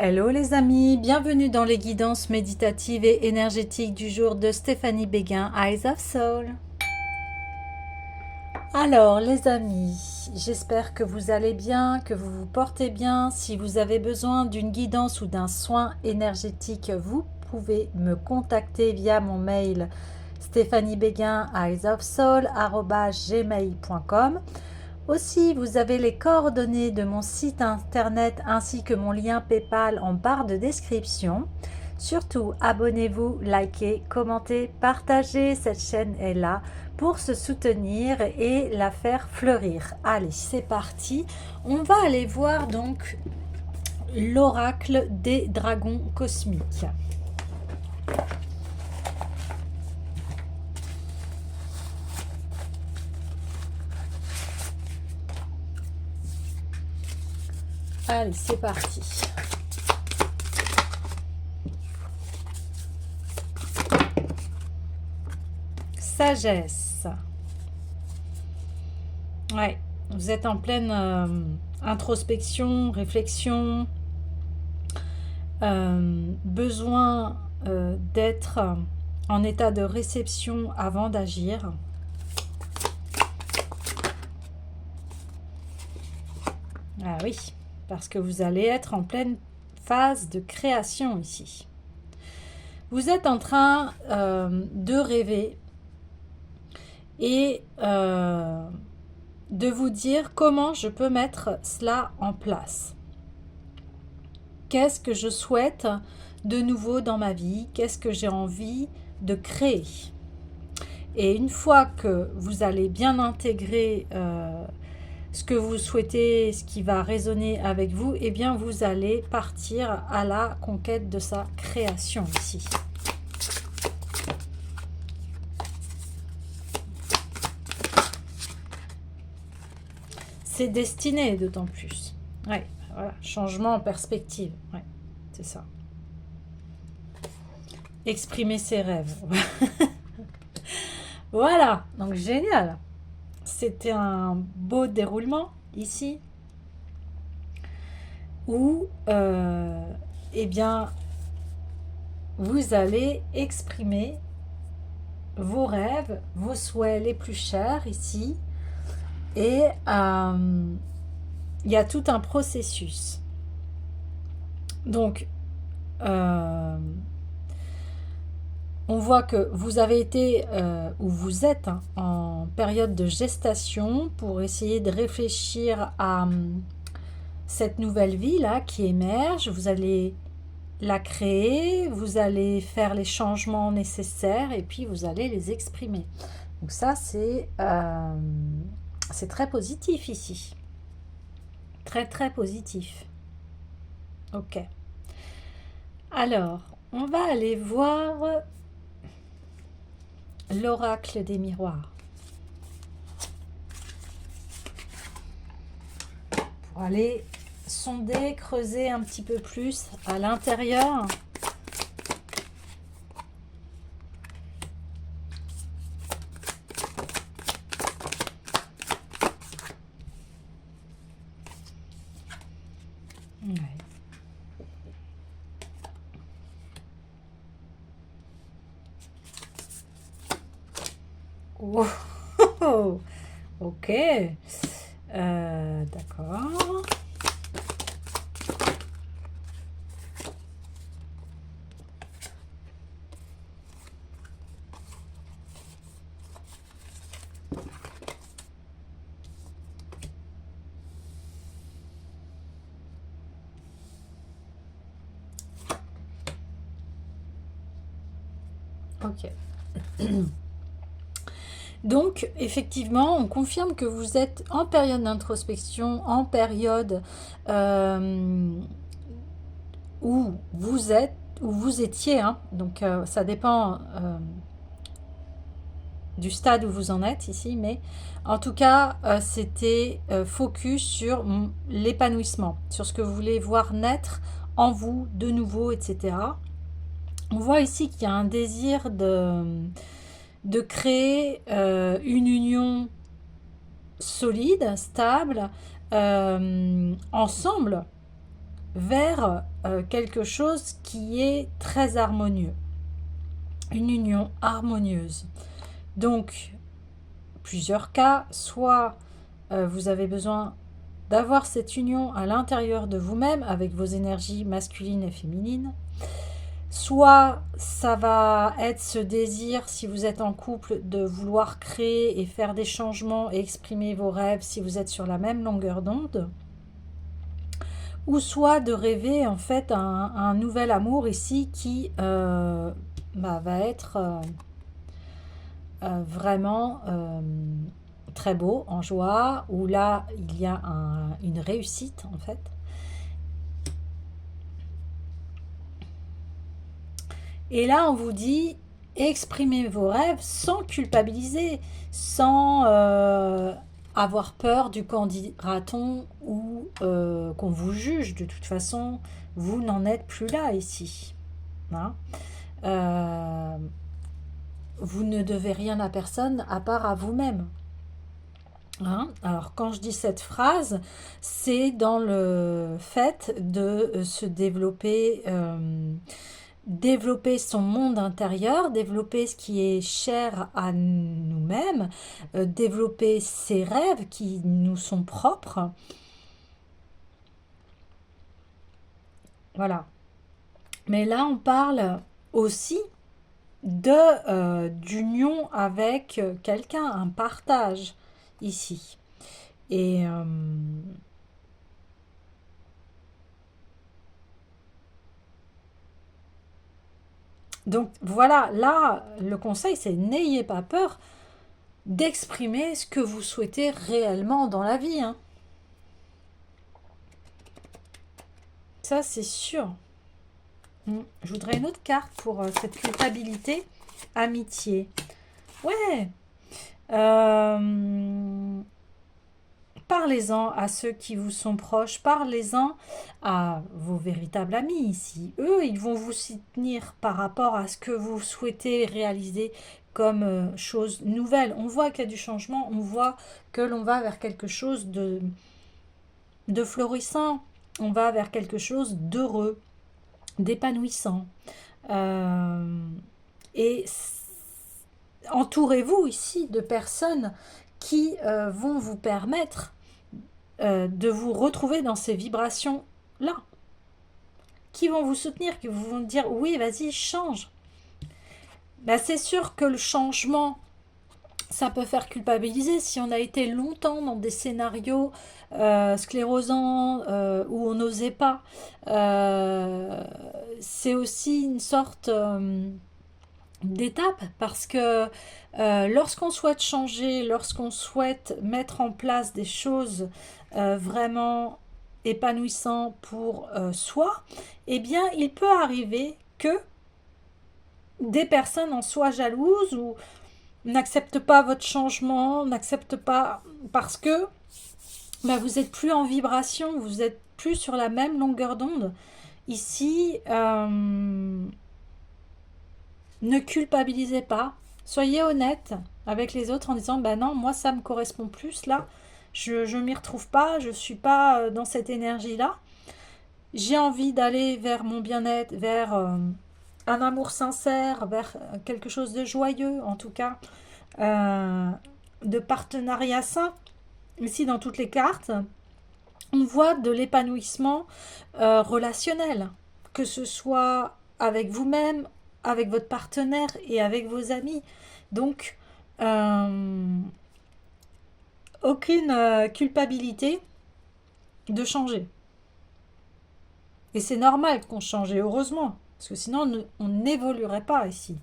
Hello les amis, bienvenue dans les guidances méditatives et énergétiques du jour de Stéphanie Béguin, Eyes of Soul. Alors les amis, j'espère que vous allez bien, que vous vous portez bien. Si vous avez besoin d'une guidance ou d'un soin énergétique, vous pouvez me contacter via mon mail stéphaniebeguin@gmail.com. Aussi, vous avez les coordonnées de mon site internet ainsi que mon lien PayPal en barre de description. Surtout, abonnez-vous, likez, commentez, partagez. Cette chaîne est là pour se soutenir et la faire fleurir. Allez, c'est parti. On va aller voir donc l'oracle des dragons cosmiques. Allez, c'est parti. Sagesse. Ouais, vous êtes en pleine introspection, réflexion, besoin d'être en état de réception avant d'agir. Ah oui, parce que vous allez être en pleine phase de création ici. Vous êtes en train de rêver et de vous dire comment je peux mettre cela en place. Qu'est-ce que je souhaite de nouveau dans ma vie? Qu'est-ce que j'ai envie de créer? Et une fois que vous allez bien intégrer ce que vous souhaitez, ce qui va résonner avec vous, eh bien vous allez partir à la conquête de sa création ici. C'est destiné d'autant plus. Ouais, voilà, changement en perspective. Ouais, c'est ça. Exprimer ses rêves. Voilà, donc génial. C'était un beau déroulement ici où eh bien vous allez exprimer vos rêves, vos souhaits les plus chers ici et il y a tout un processus. Donc on voit que vous avez été, ou vous êtes en période de gestation pour essayer de réfléchir à cette nouvelle vie là qui émerge. Vous allez la créer, vous allez faire les changements nécessaires et puis vous allez les exprimer. Donc ça c'est très positif ici. Très très positif. Ok. Alors, on va aller voir l'oracle des miroirs. Pour aller sonder, creuser un petit peu plus à l'intérieur. Ouais. Oh, ok. D'accord. Ok. Donc, effectivement, on confirme que vous êtes en période d'introspection, en période où vous êtes, où vous étiez. Hein. Donc, ça dépend du stade où vous en êtes ici, mais en tout cas, c'était focus sur l'épanouissement, sur ce que vous voulez voir naître en vous de nouveau, etc. On voit ici qu'il y a un désir de créer une union solide, stable, ensemble, vers quelque chose qui est très harmonieux, une union harmonieuse. Donc, plusieurs cas, soit vous avez besoin d'avoir cette union à l'intérieur de vous-même avec vos énergies masculines et féminines, soit ça va être ce désir, si vous êtes en couple, de vouloir créer et faire des changements et exprimer vos rêves si vous êtes sur la même longueur d'onde, ou soit de rêver en fait un nouvel amour ici qui va être vraiment très beau, en joie, où là il y a une réussite en fait. Et là, on vous dit, exprimez vos rêves sans culpabiliser, sans avoir peur du candidaton ou qu'on vous juge. De toute façon, vous n'en êtes plus là ici. Hein. Vous ne devez rien à personne à part à vous-même. Hein. Alors, quand je dis cette phrase, c'est dans le fait de se développer... développer son monde intérieur, développer ce qui est cher à nous-mêmes, développer ses rêves qui nous sont propres. Voilà. Mais là, on parle aussi d'union avec quelqu'un, un partage ici. Et donc voilà, là, le conseil, c'est n'ayez pas peur d'exprimer ce que vous souhaitez réellement dans la vie. Hein. Ça, c'est sûr. Je voudrais une autre carte pour cette culpabilité. Amitié. Ouais. Parlez-en à ceux qui vous sont proches. Parlez-en à vos véritables amis ici. Eux, ils vont vous soutenir par rapport à ce que vous souhaitez réaliser comme chose nouvelle. On voit qu'il y a du changement. On voit que l'on va vers quelque chose de florissant. On va vers quelque chose d'heureux, d'épanouissant. Et entourez-vous ici de personnes qui vont vous permettre de vous retrouver dans ces vibrations-là, qui vont vous soutenir, qui vont vous dire oui, vas-y, change. Ben, c'est sûr que le changement, ça peut faire culpabiliser si on a été longtemps dans des scénarios sclérosants où on n'osait pas. C'est aussi une sorte d'étape parce que lorsqu'on souhaite changer, lorsqu'on souhaite mettre en place des choses vraiment épanouissantes pour soi, eh bien il peut arriver que des personnes en soient jalouses ou n'acceptent pas votre changement, n'acceptent pas parce que bah, vous n'êtes plus en vibration, vous n'êtes plus sur la même longueur d'onde. Ici, ne culpabilisez pas, soyez honnête avec les autres en disant bah non, moi ça me correspond plus là, je m'y retrouve pas, je suis pas dans cette énergie là. J'ai envie d'aller vers mon bien-être, vers un amour sincère, vers quelque chose de joyeux en tout cas, de partenariat sain. Ici dans toutes les cartes, on voit de l'épanouissement relationnel, que ce soit avec vous-même, avec votre partenaire et avec vos amis. Donc, aucune culpabilité de changer. Et c'est normal qu'on change, et heureusement, parce que sinon on n'évoluerait pas ici.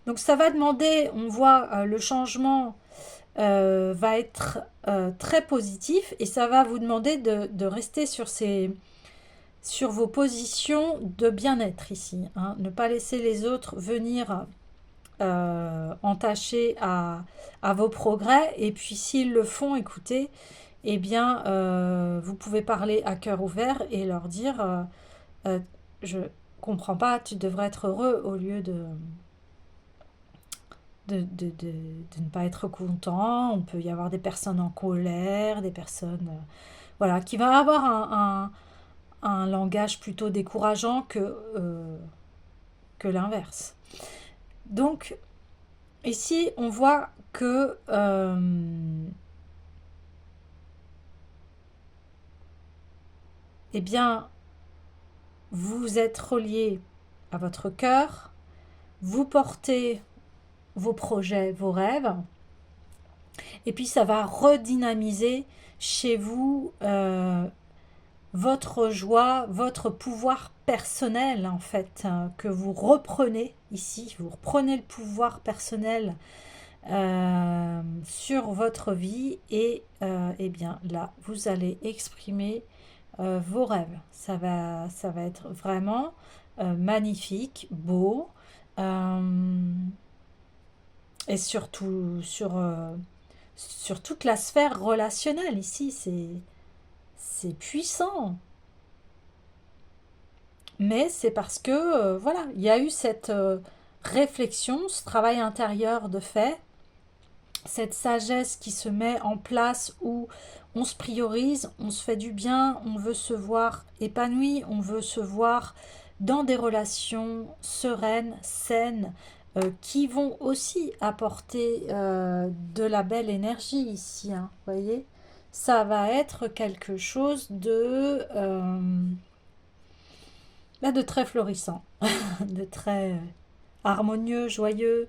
Donc ça va demander, on voit le changement va être très positif, et ça va vous demander de rester sur vos positions de bien-être ici. Hein. Ne pas laisser les autres venir entacher à vos progrès. Et puis s'ils le font, écoutez, eh bien, vous pouvez parler à cœur ouvert et leur dire je comprends pas, tu devrais être heureux au lieu de ne pas être content. On peut y avoir des personnes en colère, des personnes voilà, qui va avoir un langage plutôt décourageant que l'inverse. Donc, ici, on voit que eh bien, vous êtes relié à votre cœur, vous portez vos projets, vos rêves, et puis ça va redynamiser chez vous votre joie, votre pouvoir personnel en fait, que vous reprenez ici, vous reprenez le pouvoir personnel sur votre vie et eh bien là vous allez exprimer vos rêves. Ça va être vraiment magnifique, beau et surtout sur toute la sphère relationnelle ici, c'est puissant. Mais c'est parce que voilà, il y a eu cette réflexion, ce travail intérieur de fait, cette sagesse qui se met en place où on se priorise, on se fait du bien, on veut se voir épanoui, on veut se voir dans des relations sereines, saines, qui vont aussi apporter de la belle énergie ici, hein, voyez, ça va être quelque chose de très florissant, de très harmonieux, joyeux.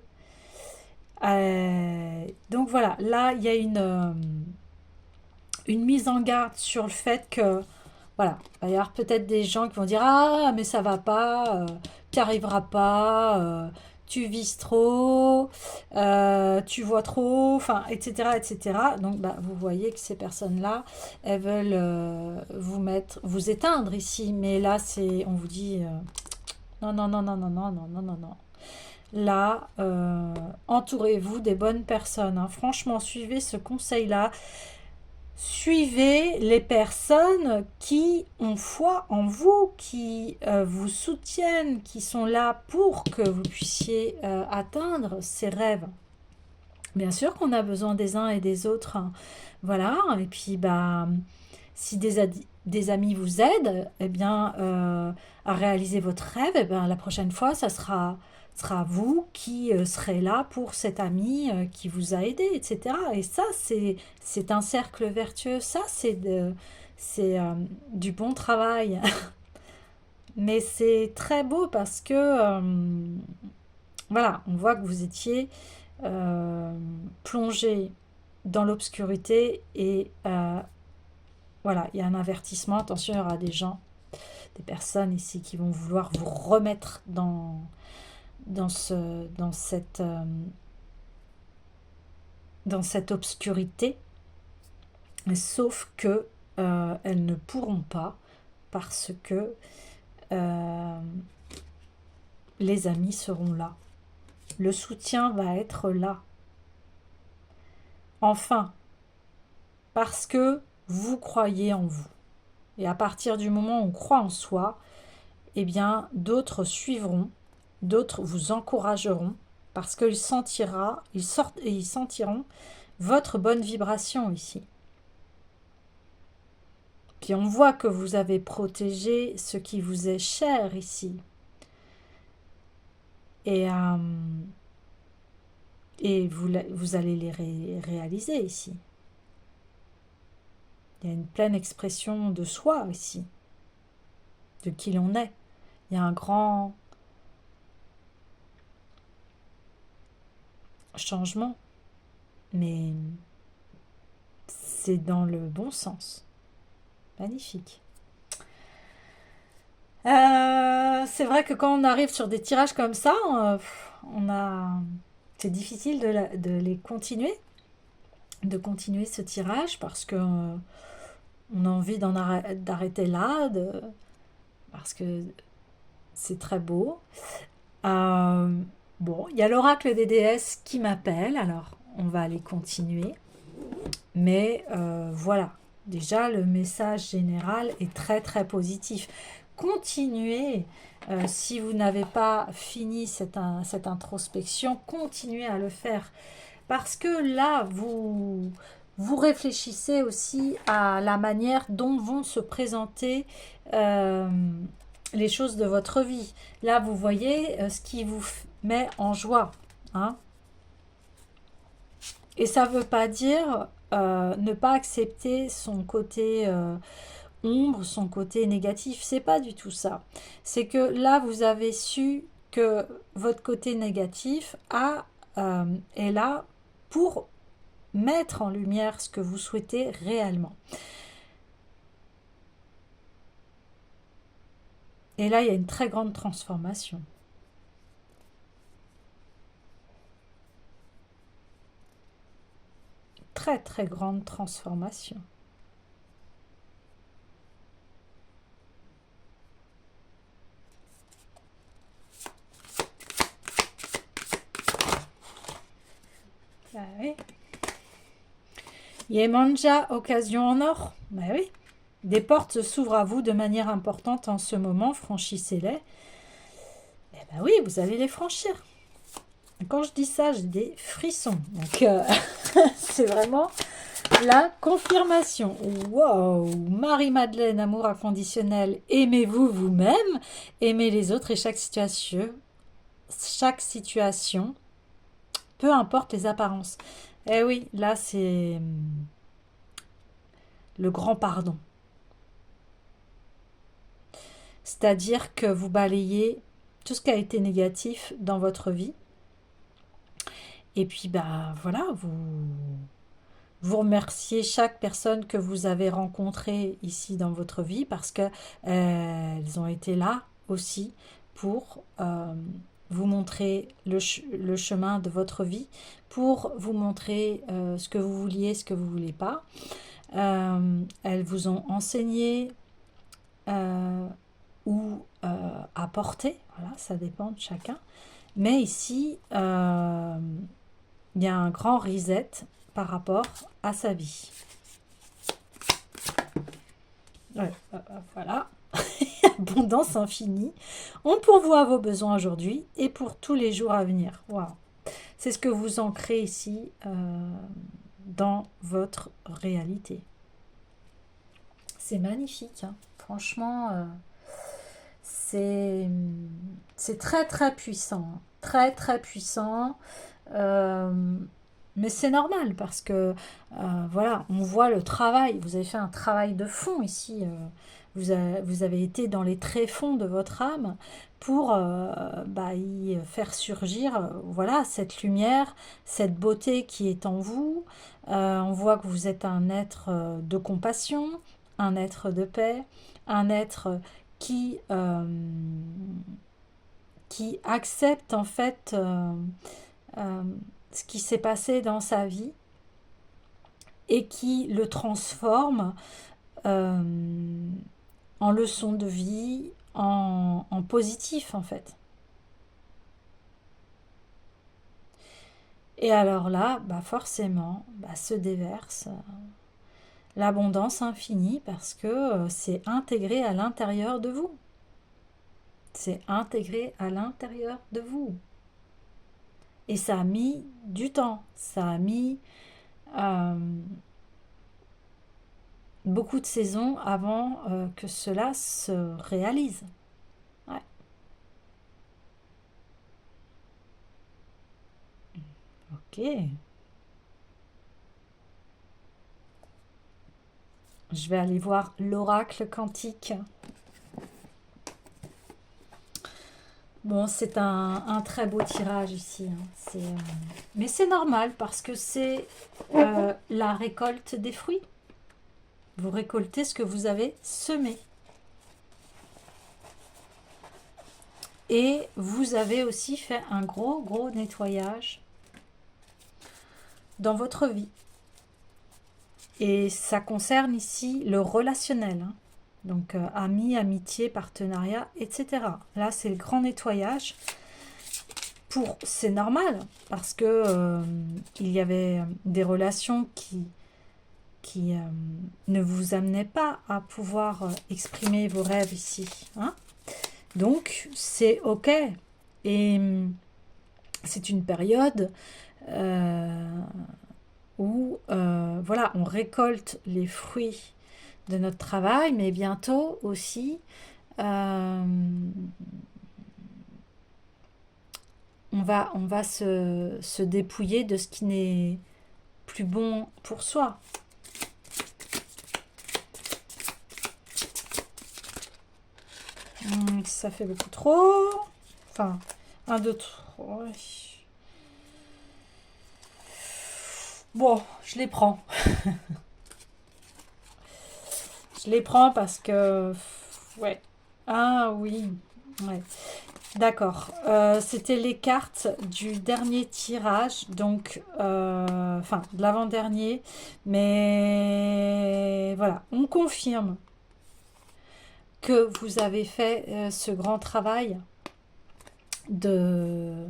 Donc voilà, là il y a une mise en garde sur le fait que voilà, il va y avoir peut-être des gens qui vont dire ah mais ça va pas, tu n'y arriveras pas, tu vises trop, tu vois trop, enfin etc etc. Donc bah, vous voyez que ces personnes-là, elles veulent vous éteindre ici, mais là c'est on vous dit non non non non non non non non non non. Là, entourez-vous des bonnes personnes, hein. Franchement, suivez ce conseil-là. Suivez les personnes qui ont foi en vous, qui vous soutiennent, qui sont là pour que vous puissiez atteindre ces rêves. Bien sûr qu'on a besoin des uns et des autres, hein. Voilà, et puis bah, si des amis vous aident eh bien, à réaliser votre rêve, eh bien, la prochaine fois, ça sera vous qui serez là pour cet ami qui vous a aidé, etc. Et ça, c'est un cercle vertueux, ça, c'est du bon travail. Mais c'est très beau parce que, voilà, on voit que vous étiez plongé dans l'obscurité et voilà, il y a un avertissement, attention, il y aura des gens, des personnes ici qui vont vouloir vous remettre dans cette obscurité, sauf que elles ne pourront pas parce que les amis seront là. Le soutien va être là. Enfin, parce que vous croyez en vous. Et à partir du moment où on croit en soi, eh bien, d'autres suivront, d'autres vous encourageront, parce qu'ils ils sentiront votre bonne vibration ici. Puis on voit que vous avez protégé ce qui vous est cher ici. Et vous allez les réaliser ici. Il y a une pleine expression de soi ici, de qui l'on est. Il y a un grand changement, mais c'est dans le bon sens. Magnifique. C'est vrai que quand on arrive sur des tirages comme ça, c'est difficile de les continuer, de continuer ce tirage parce que on a envie d'arrêter là, parce que c'est très beau. Bon, il y a l'oracle des déesses qui m'appelle, alors on va aller continuer. Mais voilà, déjà le message général est très très positif. Continuez, si vous n'avez pas fini cette introspection, continuez à le faire. Parce que là, vous réfléchissez aussi à la manière dont vont se présenter les choses de votre vie. Là, vous voyez ce qui vous met en joie. Hein. Et ça ne veut pas dire ne pas accepter son côté ombre, son côté négatif. C'est pas du tout ça. C'est que là, vous avez su que votre côté négatif est là pour mettre en lumière ce que vous souhaitez réellement. Et là, il y a une très grande transformation. Très, très grande transformation. Bah oui. Yemanja, occasion en or. Bah oui. Des portes s'ouvrent à vous de manière importante en ce moment, franchissez-les. Eh ben oui, vous allez les franchir. Quand je dis ça, j'ai des frissons. Donc, c'est vraiment la confirmation. Wow! Marie-Madeleine, amour inconditionnel. Aimez-vous vous-même, aimez les autres et chaque situation, peu importe les apparences. Eh oui, là, c'est le grand pardon. C'est-à-dire que vous balayez tout ce qui a été négatif dans votre vie. Et puis, bah voilà, vous remerciez chaque personne que vous avez rencontrée ici dans votre vie parce que elles ont été là aussi pour vous montrer le chemin de votre vie, pour vous montrer ce que vous vouliez, ce que vous ne voulez pas. Elles vous ont enseigné ou apporté, voilà, ça dépend de chacun. Mais ici, il y a un grand reset par rapport à sa vie. Ouais, voilà. Abondance infinie. On pourvoit vos besoins aujourd'hui et pour tous les jours à venir. Wow. C'est ce que vous ancrez ici dans votre réalité. C'est magnifique. Hein. Franchement, c'est très très puissant. Très très puissant. Mais c'est normal parce que voilà, on voit le travail. Vous avez fait un travail de fond ici. Vous avez été dans les tréfonds de votre âme pour y faire surgir voilà, cette lumière, cette beauté qui est en vous. On voit que vous êtes un être de compassion, un être de paix, un être qui accepte en fait ce qui s'est passé dans sa vie et qui le transforme en leçon de vie, en positif en fait. Et alors là, forcément, se déverse l'abondance infinie parce que c'est intégré à l'intérieur de vous. C'est intégré à l'intérieur de vous. Et ça a mis du temps, ça a mis beaucoup de saisons avant que cela se réalise. Ouais. Ok. Je vais aller voir l'oracle quantique. Bon, c'est un très beau tirage ici. Hein. Mais c'est normal parce que c'est la récolte des fruits. Vous récoltez ce que vous avez semé. Et vous avez aussi fait un gros nettoyage dans votre vie. Et ça concerne ici le relationnel. Hein. Donc amis, amitié, partenariat, etc. Là, c'est le grand nettoyage. C'est normal parce que il y avait des relations qui ne vous amenaient pas à pouvoir exprimer vos rêves ici. Hein. Donc, c'est OK. Et c'est une période où voilà, on récolte les fruits de notre travail, mais bientôt aussi, euh, on va se dépouiller de ce qui n'est plus bon pour soi. Ça fait beaucoup trop. Enfin, un, deux, trois. Bon, je les prends. Je les prends parce que... Ouais. Ah oui. Ouais. D'accord. C'était les cartes du dernier tirage, donc... enfin, de l'avant-dernier. Mais voilà, on confirme que vous avez fait ce grand travail de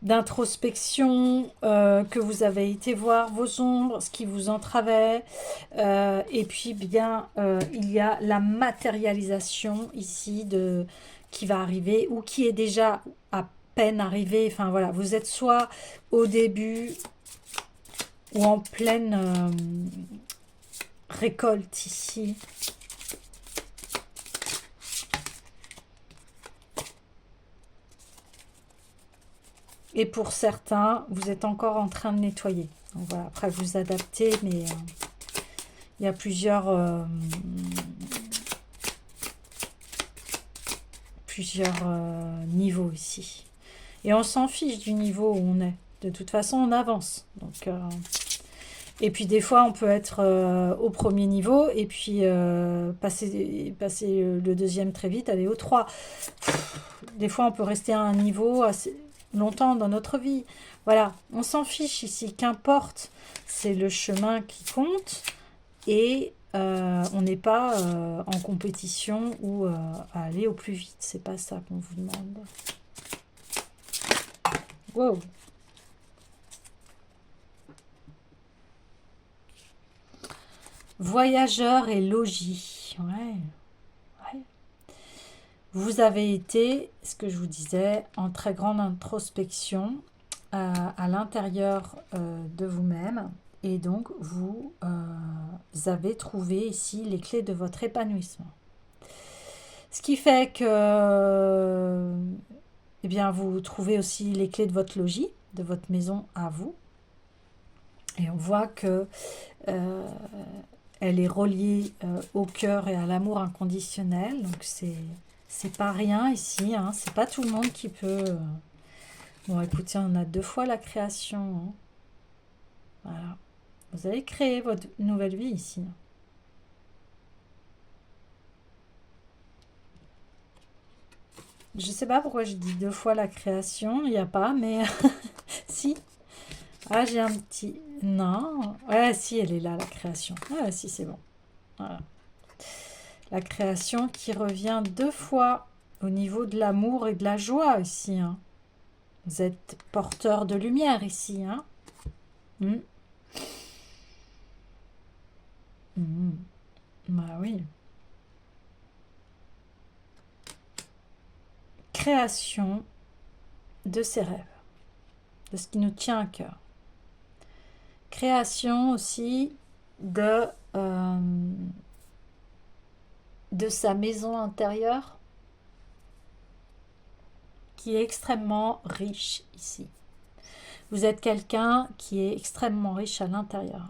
d'introspection, que vous avez été voir vos ombres, ce qui vous entravait, et puis bien il y a la matérialisation ici de qui va arriver ou qui est déjà à peine arrivée. Enfin voilà, vous êtes soit au début ou en pleine récolte ici. Et pour certains, vous êtes encore en train de nettoyer. Donc voilà, après vous adaptez, mais il y a plusieurs niveaux ici. Et on s'en fiche du niveau où on est. De toute façon, on avance. Donc, et puis des fois, on peut être au premier niveau et puis passer le deuxième très vite, aller au 3. Des fois, on peut rester à un niveau assez longtemps dans notre vie. Voilà, on s'en fiche ici. Qu'importe, c'est le chemin qui compte. Et on n'est pas en compétition ou à aller au plus vite. C'est pas ça qu'on vous demande. Wow. Voyageurs et logis. Ouais. Vous avez été, ce que je vous disais, en très grande introspection à l'intérieur de vous-même. Et donc, vous avez trouvé ici les clés de votre épanouissement. Ce qui fait que, eh bien, vous trouvez aussi les clés de votre logis, de votre maison à vous. Et on voit que elle est reliée au cœur et à l'amour inconditionnel. Donc c'est pas rien ici, hein. C'est pas tout le monde qui peut. Bon, écoutez, on a 2 fois la création, hein. Voilà. Vous allez créer votre nouvelle vie ici. Je sais pas pourquoi je dis 2 fois la création. Il n'y a pas, mais si. Ah, j'ai un petit... Non. Ouais, si, elle est là, la création. Ah, si, c'est bon. Voilà. La création qui revient 2 fois au niveau de l'amour et de la joie ici, hein. Vous êtes porteur de lumière ici, hein. Mm. Bah oui. Création de ses rêves, de ce qui nous tient à cœur. Création aussi euh, de sa maison intérieure qui est extrêmement riche ici. Vous êtes quelqu'un qui est extrêmement riche à l'intérieur.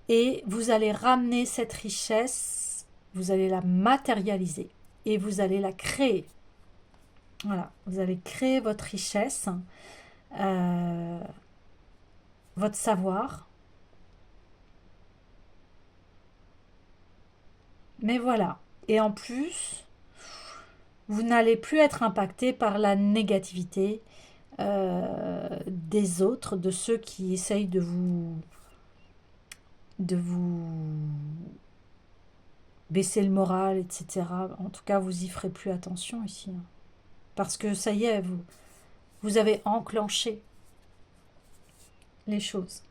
Et vous allez ramener cette richesse, vous allez la matérialiser et vous allez la créer. Voilà, vous allez créer votre richesse, votre savoir. Mais voilà. Et en plus, vous n'allez plus être impacté par la négativité des autres, de ceux qui essayent de vous baisser le moral, etc. En tout cas, vous y ferez plus attention ici, hein. Parce que ça y est, vous avez enclenché les choses.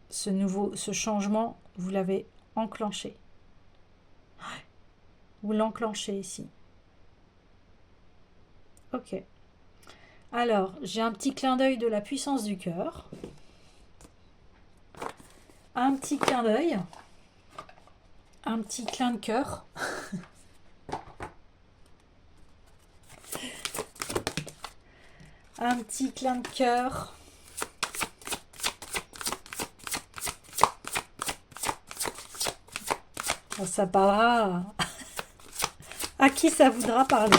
Ce changement, vous l'avez enclenché. Vous l'enclenchez ici. Ok. Alors, j'ai un petit clin d'œil de la puissance du cœur. un petit clin d'œil, un petit clin de cœur. Un petit clin de cœur. Ça parlera à qui ça voudra parler.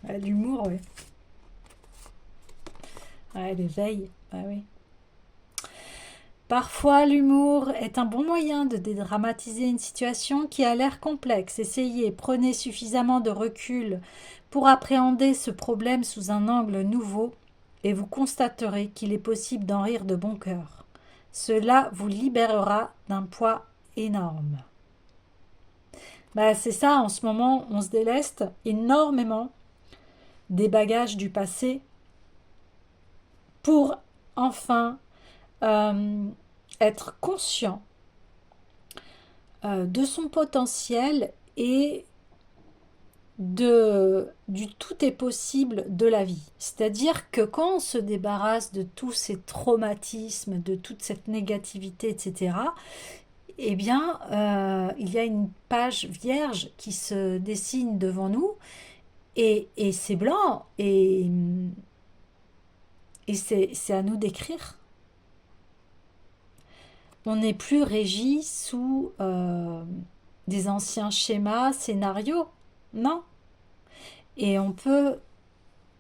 L'humour, oui. Ouais, l'éveil, bah oui. Parfois, l'humour est un bon moyen de dédramatiser une situation qui a l'air complexe. Essayez, prenez suffisamment de recul pour appréhender ce problème sous un angle nouveau et vous constaterez qu'il est possible d'en rire de bon cœur. Cela vous libérera d'un poids énorme. Bah, c'est ça, en ce moment, on se déleste énormément des bagages du passé pour enfin être conscient de son potentiel et du tout est possible de la vie. C'est-à-dire que quand on se débarrasse de tous ces traumatismes, de toute cette négativité, etc., eh bien, il y a une page vierge qui se dessine devant nous et c'est blanc et c'est à nous d'écrire. On n'est plus régi sous des anciens schémas, scénarios. Non. Et on peut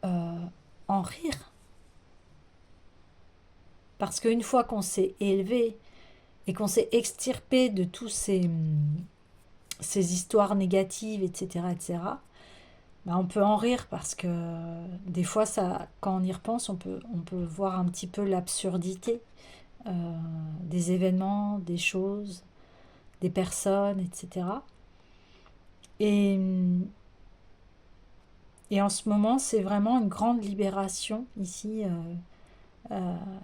en rire. Parce qu'une fois qu'on s'est élevé et qu'on s'est extirpé de tous ces histoires négatives, etc., bah on peut en rire parce que des fois, ça, quand on y repense, on peut voir un petit peu l'absurdité des événements, des choses, des personnes, etc. Et en ce moment, c'est vraiment une grande libération ici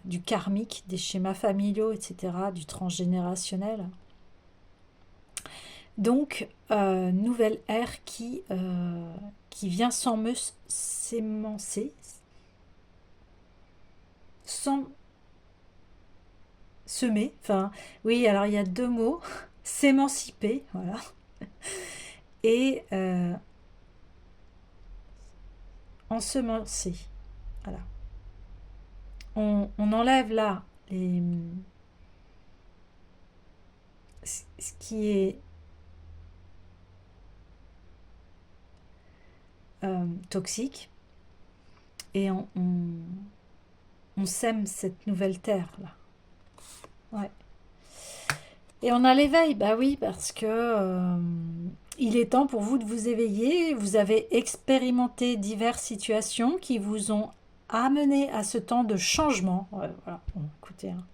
du karmique, des schémas familiaux, etc., du transgénérationnel. Donc, nouvelle ère qui vient s'émancer, sans semer, enfin, oui, alors il y a deux mots, s'émanciper, voilà, et ensemencer, voilà. On enlève là ce qui est toxique et on sème cette nouvelle terre là. Ouais. Et on a l'éveil, bah oui, parce que il est temps pour vous de vous éveiller. Vous avez expérimenté diverses situations qui vous ont amené à ce temps de changement. Ouais, voilà. Bon, écoutez, hein.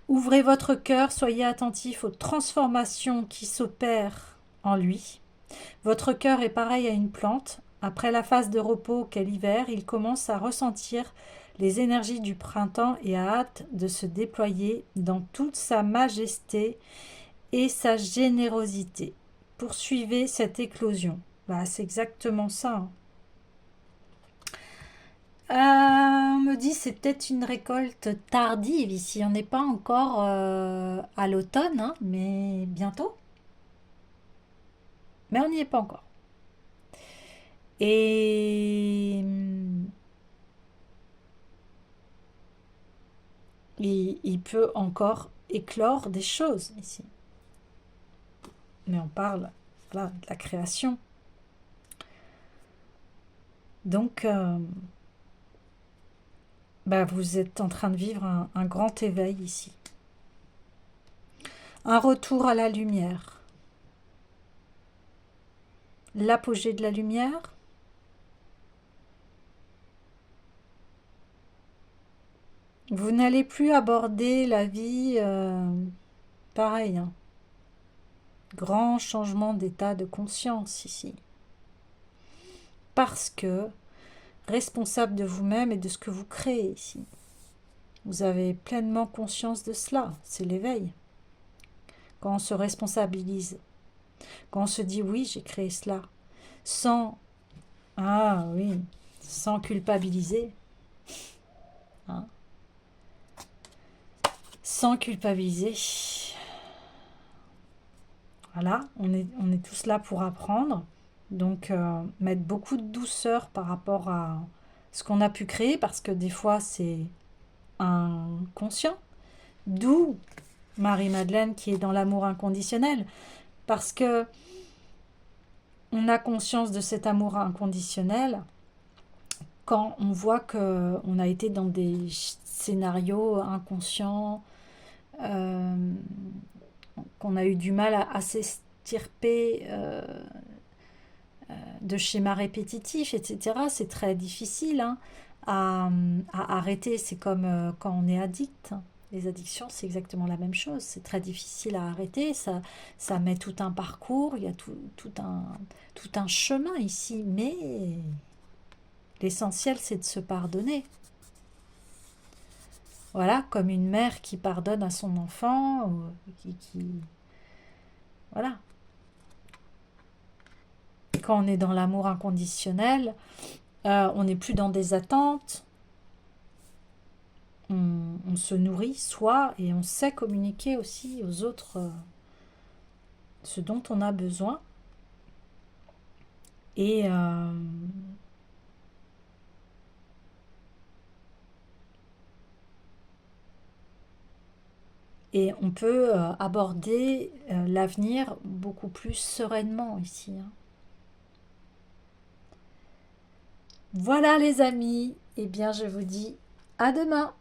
Ouvrez votre cœur, soyez attentif aux transformations qui s'opèrent en lui. Votre cœur est pareil à une plante. Après la phase de repos qu'est l'hiver, il commence à ressentir les énergies du printemps et a hâte de se déployer dans toute sa majesté et sa générosité. Poursuivez cette éclosion. Bah, c'est exactement ça. On me dit c'est peut-être une récolte tardive ici. On n'est pas encore à l'automne, hein, mais bientôt. Mais on n'y est pas encore. Et il peut encore éclore des choses ici. Mais on parle voilà, de la création. Donc, bah, vous êtes en train de vivre un grand éveil ici. Un retour à la lumière. L'apogée de la lumière. Vous n'allez plus aborder la vie pareil. Hein. Grand changement d'état de conscience ici. Parce que responsable de vous-même et de ce que vous créez ici. Vous avez pleinement conscience de cela. C'est l'éveil. Quand on se responsabilise. Quand on se dit oui, j'ai créé cela. Sans culpabiliser. Hein. sans culpabiliser. Voilà, on est tous là pour apprendre. Donc, mettre beaucoup de douceur par rapport à ce qu'on a pu créer, parce que des fois, c'est inconscient. D'où Marie-Madeleine qui est dans l'amour inconditionnel. Parce que on a conscience de cet amour inconditionnel quand on voit que on a été dans des scénarios inconscients, euh, qu'on a eu du mal à s'extirper de schémas répétitifs, etc. C'est très difficile hein, à arrêter. C'est comme quand on est addict. Les addictions, c'est exactement la même chose. C'est très difficile à arrêter. Ça met tout un parcours. Il y a tout un chemin ici. Mais l'essentiel, c'est de se pardonner. Voilà, comme une mère qui pardonne à son enfant, voilà. Quand on est dans l'amour inconditionnel, on n'est plus dans des attentes, on se nourrit soi et on sait communiquer aussi aux autres ce dont on a besoin. Et, et on peut aborder l'avenir beaucoup plus sereinement ici. Hein. Voilà les amis, eh bien je vous dis à demain.